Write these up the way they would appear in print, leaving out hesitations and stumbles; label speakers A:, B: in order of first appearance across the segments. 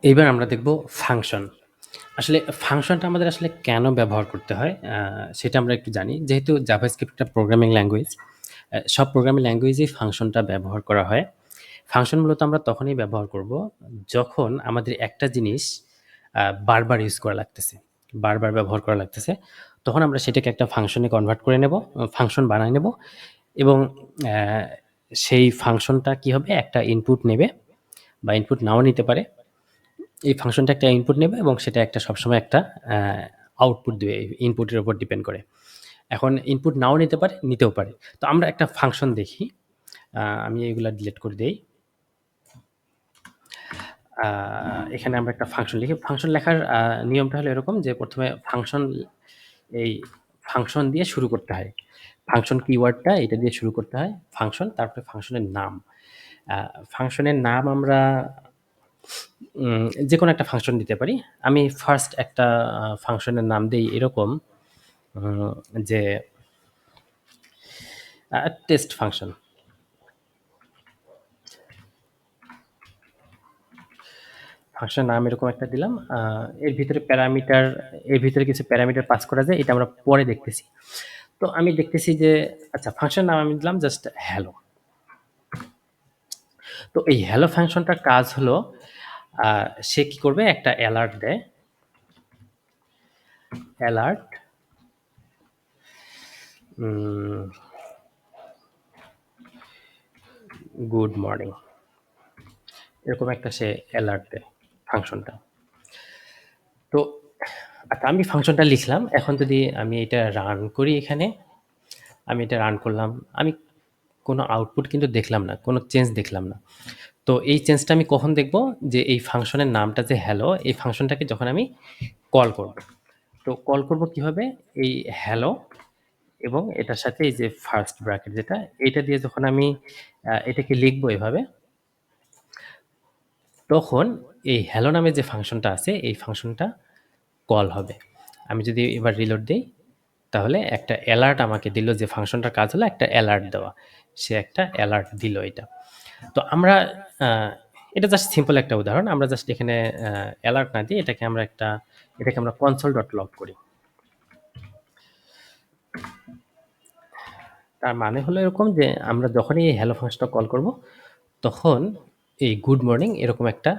A: এইবার আমরা দেখব ফাংশন। আসলে ফাংশনটা আমাদের আসলে কেন ব্যবহার করতে হয় সেটা আমরা একটু জানি। যেহেতু জাভাস্ক্রিপ্ট একটা প্রোগ্রামিং ল্যাঙ্গুয়েজ, সব প্রোগ্রামিং ল্যাঙ্গুয়েজেই ফাংশনটা ব্যবহার করা হয়। ফাংশন মূলত আমরা তখনই ব্যবহার করব যখন আমাদের একটা জিনিস বারবার ইউজ করা লাগতেছে, বারবার ব্যবহার করা লাগতেছে। তখন আমরা সেটাকে একটা ফাংশনে কনভার্ট করে নেব, ফাংশন বানায় নেব এবং অ্যা সেই ফাংশনটা কি হবে একটা ইনপুট নেবে বা ইনপুট নাও নিতে পারে। এই ফাংশনটা একটা ইনপুট নেবে এবং সেটা একটা সবসময় একটা আউটপুট দেবে। ইনপুটের উপর ডিপেন্ড করে। এখন ইনপুট নাও নিতে পারে, নিতেও পারে। তো আমরা একটা ফাংশন দেখি। আমি এগুলা ডিলিট করে দেই। এখানে আমরা একটা ফাংশন লিখি। ফাংশন লেখার নিয়মটা হলো এরকম যে প্রথমে এই ফাংশন দিয়ে শুরু করতে হয়। ফাংশন কিওয়ার্ডটা এটা দিয়ে শুরু করতে হয়। ফাংশন, তারপরে ফাংশনের নাম। ফাংশনের নাম আমরা যেকোনো একটা ফাংশন দিতে পারি। আমি ফার্স্ট একটা ফাংশনের নাম দেই এরকম যে টেস্ট ফাংশন। ফাংশনের নাম এরকম একটা দিলাম। এর ভিতরে কিছু প্যারামিটার পাস করা যায়, এটা আমরা পরে দেখতেছি। তো আমি দেখতেছি যে আচ্ছা, ফাংশনের নাম আমি দিলাম জাস্ট হ্যালো। তো এই হ্যালো ফাংশনটার কাজ হলো সে কি করবে, একটা অ্যালার্ট দেয়। অ্যালার্ট গুড মর্নিং, এরকম একটা সে অ্যালার্ট দেয় ফাংশনটা। তো আচ্ছা, আমি ফাংশনটা লিখলাম। এখন যদি আমি এটা রান করি, এখানে আমি এটা রান করলাম, আমি কোনো আউটপুট কিন্তু দেখলাম না, কোনো চেঞ্জ দেখলাম না। তো এই চেঞ্জটা আমি কখন দেখব, যে এই ফাংশনের নামটা যে হ্যালো, এই ফাংশনটাকে যখন আমি কল করব। তো কল করব কিভাবে, এই হ্যালো এবং এটার সাথে এই যে ফার্স্ট ব্র্যাকেট যেটা, এটা দিয়ে যখন আমি এটাকে লিখবো এভাবে, তখন এই হ্যালো নামে যে ফাংশনটা আছে এই ফাংশনটা কল হবে। আমি যদি এবার রিলোড দেই, তাহলে একটা অ্যালার্ট আমাকে দিল, যে ফাংশনটার কাজ হলো একটা অ্যালার্ট দেওয়া। সে একটা অ্যালার্ট দিল এটা। তো আমরা এটা জাস্ট সিম্পল একটা উদাহরণ। আমরা জাস্ট এখানে অ্যালার্ট না দিয়ে এটাকে আমরা কনসোল ডট লগ করি। তার মানে হলো এরকম যে আমরা যখনই এই হ্যালো ফাংশনটা কল করব, তখন এই গুড মর্নিং এরকম একটা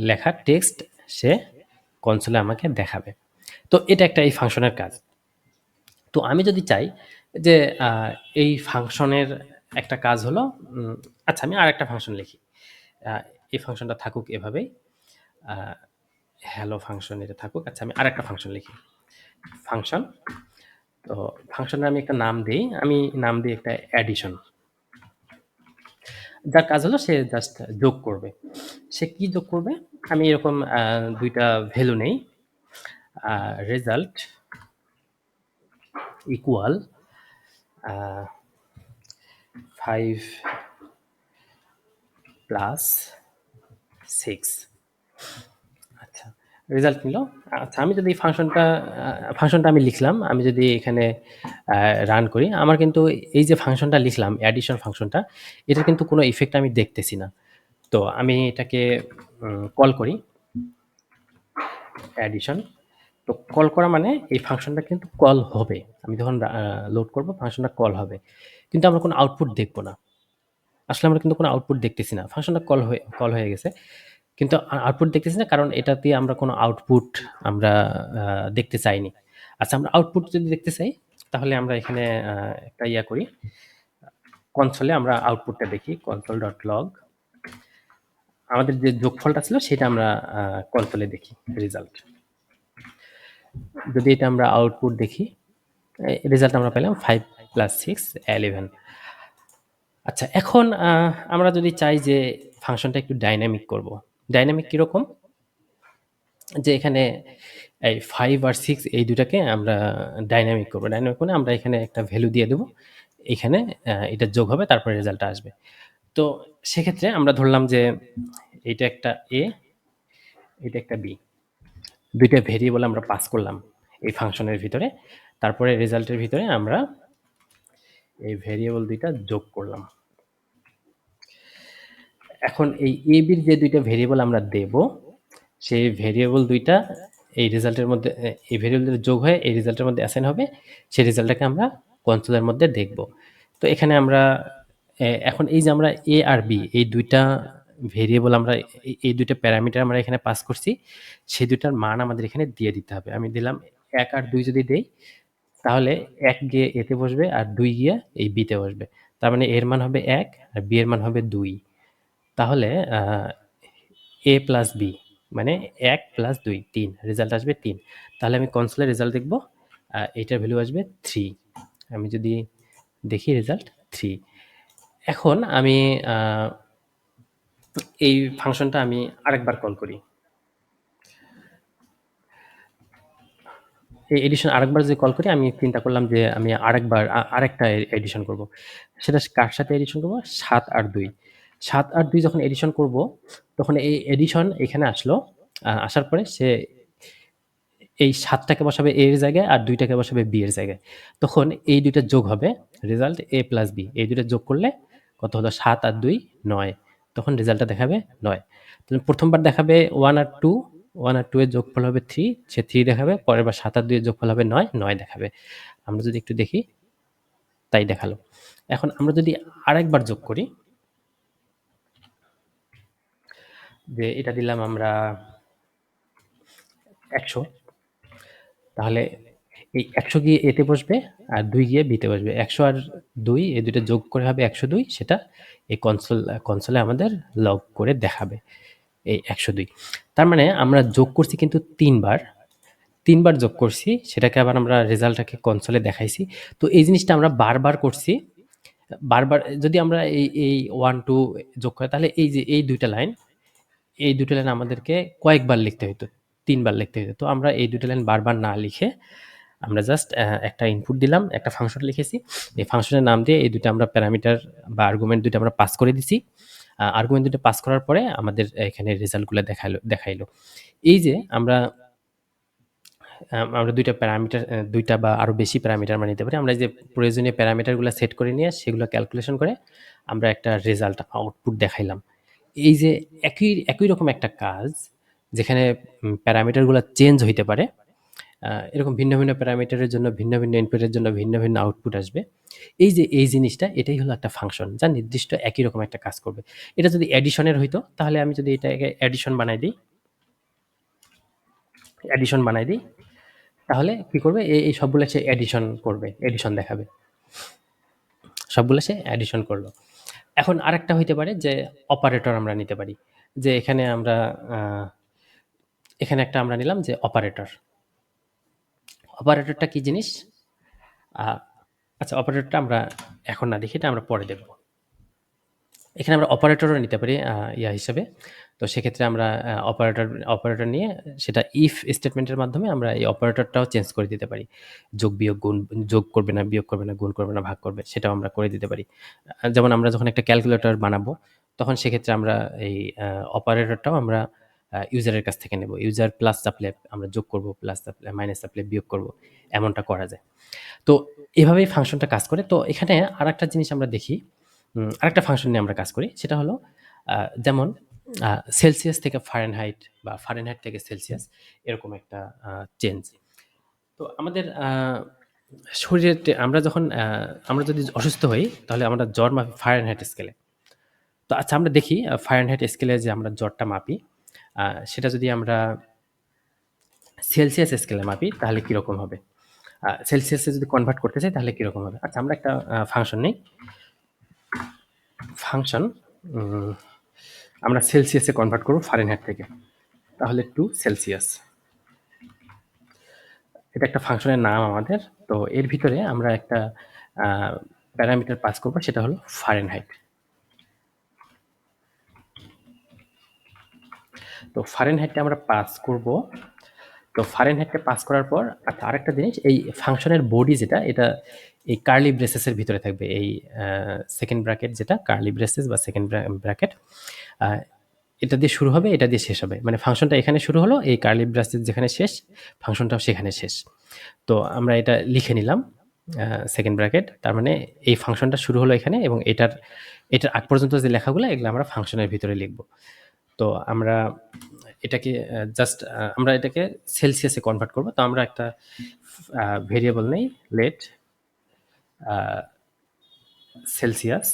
A: লেখা টেক্সট সে কনসোলে আমাকে দেখাবে। তো এটা একটা এই ফাংশনের কাজ। তো আমি যদি চাই যে এই ফাংশনের একটা কাজ হলো, আচ্ছা আমি আর একটা ফাংশন লিখি। এই ফাংশনটা থাকুক এভাবেই, হ্যালো ফাংশন এটা থাকুক। আচ্ছা, আমি আর একটা ফাংশন লিখি, ফাংশন। তো ফাংশনের আমি একটা নাম দিই, আমি নাম দিই একটা অ্যাডিশন। যার কাজ হলো সে জাস্ট যোগ করবে। সে কি যোগ করবে, আমি এরকম দুইটা ভ্যালু নেই, রেজাল্ট ইকুয়াল 5 প্লাস 6। আচ্ছা, রেজাল্ট নিল। আচ্ছা, আমি যদি ফাংশনটা আমি লিখলাম, আমি যদি এখানে রান করি, আমার কিন্তু এই যে ফাংশনটা লিখলাম অ্যাডিশন ফাংশনটা, এটার কিন্তু কোনো ইফেক্ট আমি দেখতেছি না। তো আমি এটাকে কল করি, অ্যাডিশন। তো কল করা মানে এই ফাংশনটা কিন্তু কল হবে। আমি যখন লোড করব ফাংশনটা কল হবে, কিন্তু আমরা কোনো আউটপুট দেখব না। আসলে আমরা কিন্তু কোনো আউটপুট দেখতেছি না। ফাংশনটা কল হয়ে গেছে, কিন্তু আউটপুট দেখতেছি না, কারণ এটা দিয়ে আমরা কোনো আউটপুট আমরা দেখতে চাইনি। আচ্ছা, আমরা আউটপুট যদি দেখতে চাই, তাহলে আমরা এখানে একটা করি, কনসোলে আমরা আউটপুটটা দেখি, কনসোল ডট লগ। আমাদের যে যোগফলটা ছিল সেটা আমরা কনসোলে দেখি, রেজাল্ট। যদি এটা আমরা আউটপুট দেখি, রেজাল্ট আমরা পেলাম 5 প্লাস 6 11। আচ্ছা, এখন আমরা যদি চাই যে ফাংশনটা একটু ডাইনামিক করব। ডাইনামিক কিরকম, যে এখানে এই 5 আর 6 এই দুটাকে আমরা ডাইনামিক করব। ডাইনামিক মানে আমরা এখানে একটা ভ্যালু দিয়ে দেব, এখানে এটা যোগ হবে, তারপরে রেজাল্টটা আসবে। তো সেক্ষেত্রে আমরা ধরলাম যে এটা একটা এ, এটা একটা বি, দুইটা ভেরিয়েবল আমরা পাস করলাম এই ফাংশনের ভিতরে। তারপরে রেজাল্টের ভিতরে আমরা এই ভেরিয়েবল দুইটা যোগ করলাম। এখন এই এ বির যে দুইটা ভেরিয়েবল আমরা দেব, সেই ভেরিয়েবল দুইটা এই রেজাল্টের মধ্যে এই ভেরিয়েবলের যোগ হয়ে এই রেজাল্টের মধ্যে অ্যাসাইন হবে, সেই রেজাল্টটাকে আমরা কনসোলের মধ্যে দেখব। তো এখানে আমরা এখন এই যে আমরা এ আর বি এই দুইটা ভেরিয়েবল আমরা এই দুইটা প্যারামিটার আমরা এখানে পাস করছি, সেই দুইটার মান আমাদের এখানে দিয়ে দিতে হবে। আমি দিলাম 1 আর 2 যদি দেই, তাহলে 1 গিয়ে এতে বসবে আর 2 গিয়ে এই বিতে বসবে। তার মানে এর মান হবে 1 আর বি এর মান হবে 2। তাহলে এ প্লাস বি মানে 1 প্লাস 2 3, রেজাল্ট আসবে 3। তাহলে আমি কনসোলের রেজাল্ট দেখব, এইটার ভ্যালু আসবে 3। আমি যদি দেখি রেজাল্ট 3। এখন আমি এই ফাংশনটা আমি আরেকবার কল করি। এই এডিশন আরেকবার যদি কল করি, আমি চিন্তা করলাম যে আমি আরেকটা এডিশন করব। সেটা কার সাথে এডিশন করব? 7 আর 2। 7 আর 2 যখন এডিশন করব, তখন এই এডিশন এখানে আসলো। আসার পরে সে এই 7টাকে বসাবে এ এর জায়গায় আর 2টাকে বসাবে বি এর জায়গায়। তখন এই দুইটা যোগ হবে, রেজাল্ট এ প্লাস বি। এই দুইটা যোগ করলে কত হলো? 7 আর 2 9। তখন রেজাল্টটা দেখাবে 9। তুমি প্রথমবার দেখাবে 1 আর 2, 1 আর 2 এর যোগফল হবে 3, সে 3 দেখাবে। পরের বার 7 আর 2 এর যোগফল হবে 9, 9 দেখাবে। আমরা যদি একটু দেখি, তাই দেখালো। এখন আমরা যদি আরেকবার যোগ করি, যে এটা দিলাম আমরা 100, তাহলে এই 100 গিয়ে এতে বসবে আর 2 গিয়ে বিতে বসবে। 100 আর 2 এই দুটো যোগ করে হবে 102, সেটা এই কনসোলে আমাদের লগ করে দেখাবে এই 102। তার মানে আমরা যোগ করছি কিন্তু 3বার যোগ করছি, সেটাকে আবার আমরা রেজাল্টটাকে কনসোলে দেখাইছি। তো এই জিনিসটা আমরা বারবার করছি। বারবার যদি আমরা এই 1 2 যোগ করি, তাহলে এই যে এই দুটো লাইন আমাদেরকে কয়েকবার লিখতে হতো, 3বার লিখতে হতো। তো আমরা এই দুটো লাইন বারবার না লিখে আমরা জাস্ট একটা ইনপুট দিলাম, একটা ফাংশন লিখেছি। এই ফাংশনের নাম দিয়ে এই দুটো আমরা প্যারামিটার বা আর্গুমেন্ট দুটো আমরা পাস করে দিছি। আর্গুমেন্ট দুটো পাস করার পরে আমাদের এখানে রেজাল্টগুলো দেখাইলো। এই যে আমরা দুইটা বা আরো বেশি প্যারামিটার আমরা নিতে পারি। আমরা যে প্রয়োজনীয় প্যারামিটারগুলো সেট করে নিয়ে সেগুলো ক্যালকুলেশন করে আমরা একটা রেজাল্ট আউটপুট দেখাইলাম। এই যে একই রকম একটা কাজ, যেখানে প্যারামিটারগুলো চেঞ্জ হইতে পারে, এরকম ভিন্ন ভিন্ন প্যারামিটারের জন্য ভিন্ন ভিন্ন ইনপুটের জন্য ভিন্ন ভিন্ন আউটপুট আসবে। এই যে এই জিনিসটা, এটাই হলো একটা ফাংশন যা নির্দিষ্ট একই রকম একটা কাজ করবে। এটা যদি অ্যাডিশনের হইতো, তাহলে আমি যদি এটাকে অ্যাডিশন বানাই দিই, তাহলে কি করবে? এই সবগুলো সে অ্যাডিশন করবে, অ্যাডিশন দেখাবে। সবগুলো সে অ্যাডিশন করলো। এখন আরেকটা হইতে পারে যে অপারেটর আমরা নিতে পারি। যে এখানে একটা আমরা নিলাম যে অপারেটর। অপারেটরটা কি জিনিস? আচ্ছা, অপারেটরটা আমরা এখন না দেখি, এটা আমরা পরে দেখব। এখানে আমরা অপারেটরও নিতে পারি হিসাবে। তো সেক্ষেত্রে আমরা অপারেটর নিয়ে সেটা ইফ স্টেটমেন্টের মাধ্যমে আমরা এই অপারেটরটাও চেঞ্জ করে দিতে পারি। যোগ বিয়োগ গুণ, যোগ করবে না বিয়োগ করবে না, গুণ করবে না ভাগ করবে, সেটাও আমরা করে দিতে পারি। যেমন আমরা যখন একটা ক্যালকুলেটর বানাবো, তখন সেক্ষেত্রে আমরা এই অপারেটরটাও আমরা ইউজারের কাছ থেকে নেব। ইউজার প্লাস চাপলে আমরা যোগ করব, প্লাস চাপলে মাইনাস চাপলে বিয়োগ করব, এমনটা করা যায়। তো এভাবেই ফাংশনটা কাজ করে। তো এখানে আরেকটা জিনিস আমরা দেখি, আরেকটা ফাংশন নিয়ে আমরা কাজ করি। সেটা হলো যেমন সেলসিয়াস থেকে ফারেনহাইট বা ফারেনহাইট থেকে সেলসিয়াস, এরকম একটা চেঞ্জ। তো আমাদের শরীরে আমরা যদি অসুস্থ হই, তাহলে আমরা জ্বর মাপি ফারেনহাইট স্কেলে। তো আচ্ছা, আমরা দেখি ফারেনহাইট স্কেলে যে আমরা জ্বরটা মাপি, সেটা যদি আমরা সেলসিয়াস স্কেলে মাপি, তাহলে কীরকম হবে? সেলসিয়াসে যদি কনভার্ট করতে চাই, তাহলে কীরকম হবে? আচ্ছা, আমরা একটা ফাংশন নিই। ফাংশন আমরা সেলসিয়াসে কনভার্ট করব ফারেনহাইট থেকে, তাহলে 2 সেলসিয়াস। এটা একটা ফাংশনের নাম আমাদের। তো এর ভিতরে আমরা একটা প্যারামিটার পাস করব, সেটা হলো ফারেনহাইট। তো ফারেনহাইটটা আমরা পাস করব। তো ফারেনহাইটটা পাস করার পর, আচ্ছা, আরেকটা জিনিস, এই ফাংশনের বডি যেটা, এটা এই কার্লি ব্রেসেসের ভিতরে থাকবে। এই সেকেন্ড ব্র্যাকেট যেটা কার্লি ব্রেসেস বা সেকেন্ড ব্র্যাকেট, এটা দিয়ে শুরু হবে, এটা দিয়ে শেষ হবে। মানে ফাংশনটা এখানে শুরু হলো, এই কার্লি ব্রেসেস যেখানে শেষ, ফাংশনটাও সেখানে শেষ। তো আমরা এটা লিখে নিলাম। সেকেন্ড ব্র্যাকেট, তার মানে এই ফাংশনটা শুরু হলো এখানে এবং এটার আগ পর্যন্ত যে লেখাগুলো এগুলো আমরা ফাংশনের ভিতরে লিখব। তো আমরা এটাকে জাস্ট আমরা এটাকে সেলসিয়াসে কনভার্ট করব। তো আমরা একটা ভেরিয়েবল নেই, লেট সেলসিয়াস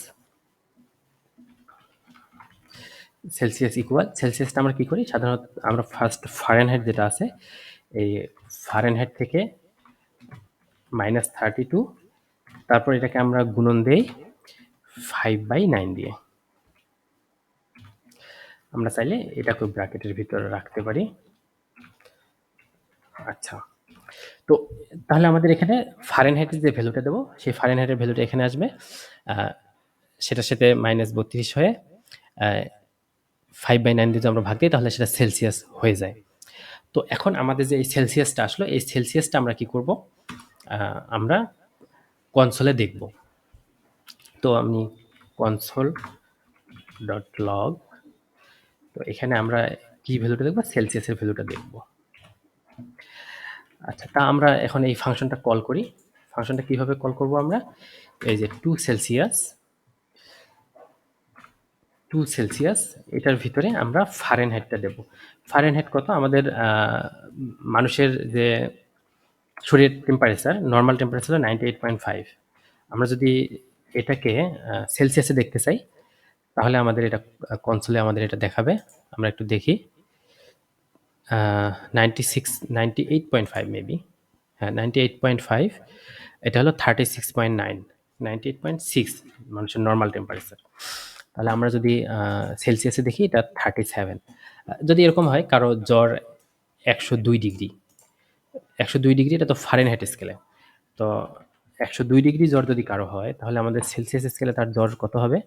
A: সেলসিয়াস ইকুয়াল সেলসিয়াসটা আমরা কি করি, সাধারণত আমরা ফার্স্ট ফারেনহাইট যেটা আছে এই ফারেনহাইট থেকে -32, তারপর এটাকে আমরা গুণন দেই 5/9 দিয়ে। আমরা চাইলে এটাকে ব্র্যাকেটের ভিতরে রাখতে পারি। আচ্ছা, তো তাহলে আমাদের এখানে ফারেনহাইটের যে ভ্যালুটা দেবো সেই ফারেনহাইটের ভ্যালুটা এখানে আসবে, সেটার সাথে -32 হয়ে 5/9 দিয়ে আমরা ভাগ দিই তাহলে সেটা সেলসিয়াস হয়ে যায়। তো এখন আমাদের যে এই সেলসিয়াসটা আসলো এই সেলসিয়াসটা আমরা কি করব, আমরা কনসোলে দেখব। তো আমি কনসোল ডট লগ, তো এখানে আমরা কি ভ্যালুটা দেখব, সেলসিয়াসের ভ্যালুটা দেখব। আচ্ছা, তা আমরা এখন এই ফাংশনটা কল করি। ফাংশনটা কিভাবে কল করব, আমরা এই যে 2 সেলসিয়াস এটার ভিতরে আমরা ফারেনহাইটটা দেব। ফারেনহাইট কত, আমাদের মানুষের যে শরীরের টেম্পারেচার, নর্মাল টেম্পারেচার হলো 98.5। আমরা যদি এটাকে সেলসিয়াসে দেখতে চাই তাহলে আমাদের এটা কনসোলে আমাদের এটা দেখাবে। আমরা একটু দেখি, 98.5 মেবি, হ্যাঁ 98.5, এটা হলো 36.9, 98.6 মানুষের নর্মাল টেম্পারেচার। তাহলে আমরা যদি সেলসিয়াসে দেখি এটা 37। যদি এরকম হয় কারো জ্বর 102 ডিগ্রি, 102 ডিগ্রি এটা তো ফারেনহাইট স্কেলে, তো 102 ডিগ্রি জ্বর যদি কারো হয় তাহলে আমাদের সেলসিয়াস স্কেলে তার জ্বর কত হবে,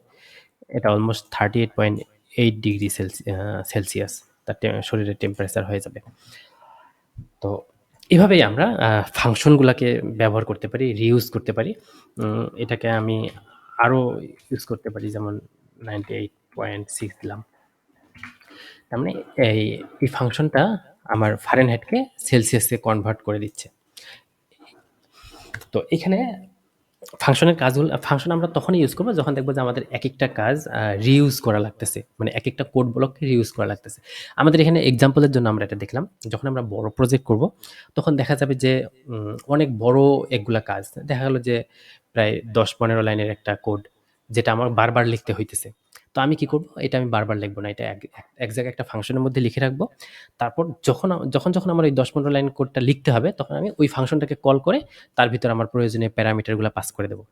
A: এটা অলমোস্ট 38.8 ডিগ্রি সেলসিয়াস তার শরীরের টেম্পারেচার হয়ে যাবে। তো এভাবেই আমরা ফাংশনগুলোকে ব্যবহার করতে পারি, রিউজ করতে পারি। এটাকে আমি আরও ইউজ করতে পারি, যেমন 98.6 দিলাম, তার মানে এই ফাংশনটা আমার ফারেনহাইটকে সেলসিয়াসে কনভার্ট করে দিচ্ছে। তো এখানে ফাংশনের কাজগুলো, ফাংশন আমরা তখনই ইউজ করবো যখন দেখবো যে আমাদের এক একটা কাজ রিউজ করা লাগতেছে, মানে এক একটা কোড ব্লককে রিউজ করা লাগতেছে। আমাদের এখানে এক্সাম্পলের জন্য আমরা এটা দেখলাম, যখন আমরা বড় প্রজেক্ট করব তখন দেখা যাবে যে অনেক বড় একগুলা কাজ দেখা গেল যে প্রায় 10-15 লাইনের একটা কোড যেটা আমার বারবার লিখতে হইতেছে। তো আমি কি করব, এটা আমি বারবার লিখবো না, এটা এক জায়গায় একটা ফাংশনের মধ্যে লিখে রাখবো। তারপর যখন আমার ওই 10-15 লাইন কোডটা লিখতে হবে তখন আমি ওই ফাংশনটাকে কল করে তার ভিতরে আমার প্রয়োজনীয় প্যারামিটারগুলো পাস করে দেবো।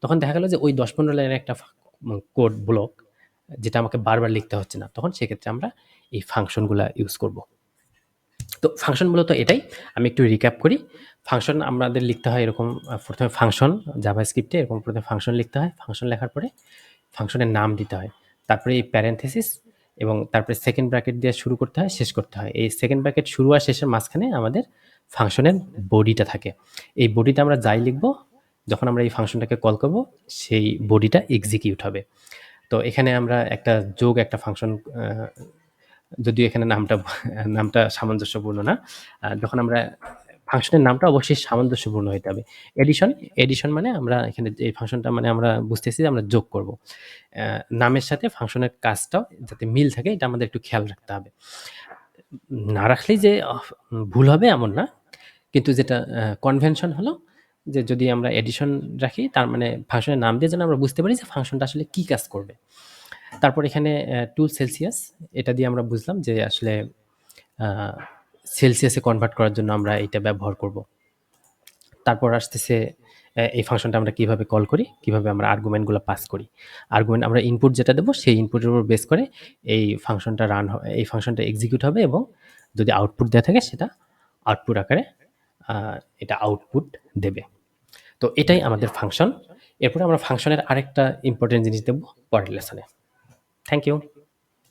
A: তখন দেখা গেল যে ওই 10-15 লাইনের একটা কোড ব্লক যেটা আমাকে বারবার লিখতে হচ্ছে না, তখন সেক্ষেত্রে আমরা এই ফাংশনগুলো ইউজ করব। তো ফাংশন মূলত এটাই, আমি একটু রিক্যাপ করি। ফাংশন আমাদের লিখতে হয় এরকম, প্রথমে ফাংশন, জাভাস্ক্রিপ্টে এরকম প্রথমে ফাংশন লিখতে হয়, ফাংশন লেখার পরে ফাংশনের নাম দিতে হয়, তারপরে এই প্যারেনথেসিস এবং তারপরে সেকেন্ড ব্র্যাকেট দিয়ে শুরু করতে হয়, শেষ করতে হয়। এই সেকেন্ড ব্র্যাকেট শুরু আর শেষের মাঝখানে আমাদের ফাংশনের বডিটা থাকে। এই বডিতে আমরা যাই লিখব, যখন আমরা এই ফাংশনটাকে কল করব সেই বডিটা এক্সিকিউট হবে। তো এখানে আমরা একটা ফাংশন, যদিও এখানে নামটা সামঞ্জস্যপূর্ণ না, যখন আমরা ফাংশনের নামটা অবশ্যই সামঞ্জস্যপূর্ণ হইতে হবে। এডিশন মানে আমরা এখানে এই ফাংশনটা মানে আমরা বুঝতেছি যে আমরা যোগ করব। নামের সাথে ফাংশনের কাজটাও যাতে মিল থাকে এটা আমাদের একটু খেয়াল রাখতে হবে। না রাখলেই যে ভুল হবে এমন না, কিন্তু যেটা কনভেনশন হলো যে যদি আমরা এডিশন রাখি তার মানে ফাংশনের নাম দিয়ে যেন আমরা বুঝতে পারি যে ফাংশনটা আসলে কি কাজ করবে। তারপর এখানে 2 সেলসিয়াস, এটা দিয়ে আমরা বুঝলাম যে আসলে সেলসিয়াসে কনভার্ট করার জন্য আমরা এটা ব্যবহার করব। তারপর আসতেছে এই ফাংশনটা আমরা কিভাবে কল করি, কিভাবে আমরা আর্গুমেন্টগুলো পাস করি। আর্গুমেন্ট আমরা ইনপুট যেটা দেবো সেই ইনপুটের উপর বেস করে এই ফাংশনটা এক্সিকিউট হবে এবং যদি আউটপুট দেওয়া থাকে সেটা আউটপুট আকারে এটা আউটপুট দেবে। তো এটাই আমাদের ফাংশন। এরপরে আমরা ফাংশনের আরেকটা ইম্পর্টেন্ট জিনিস দেবো পরের লেসনে। Thank you.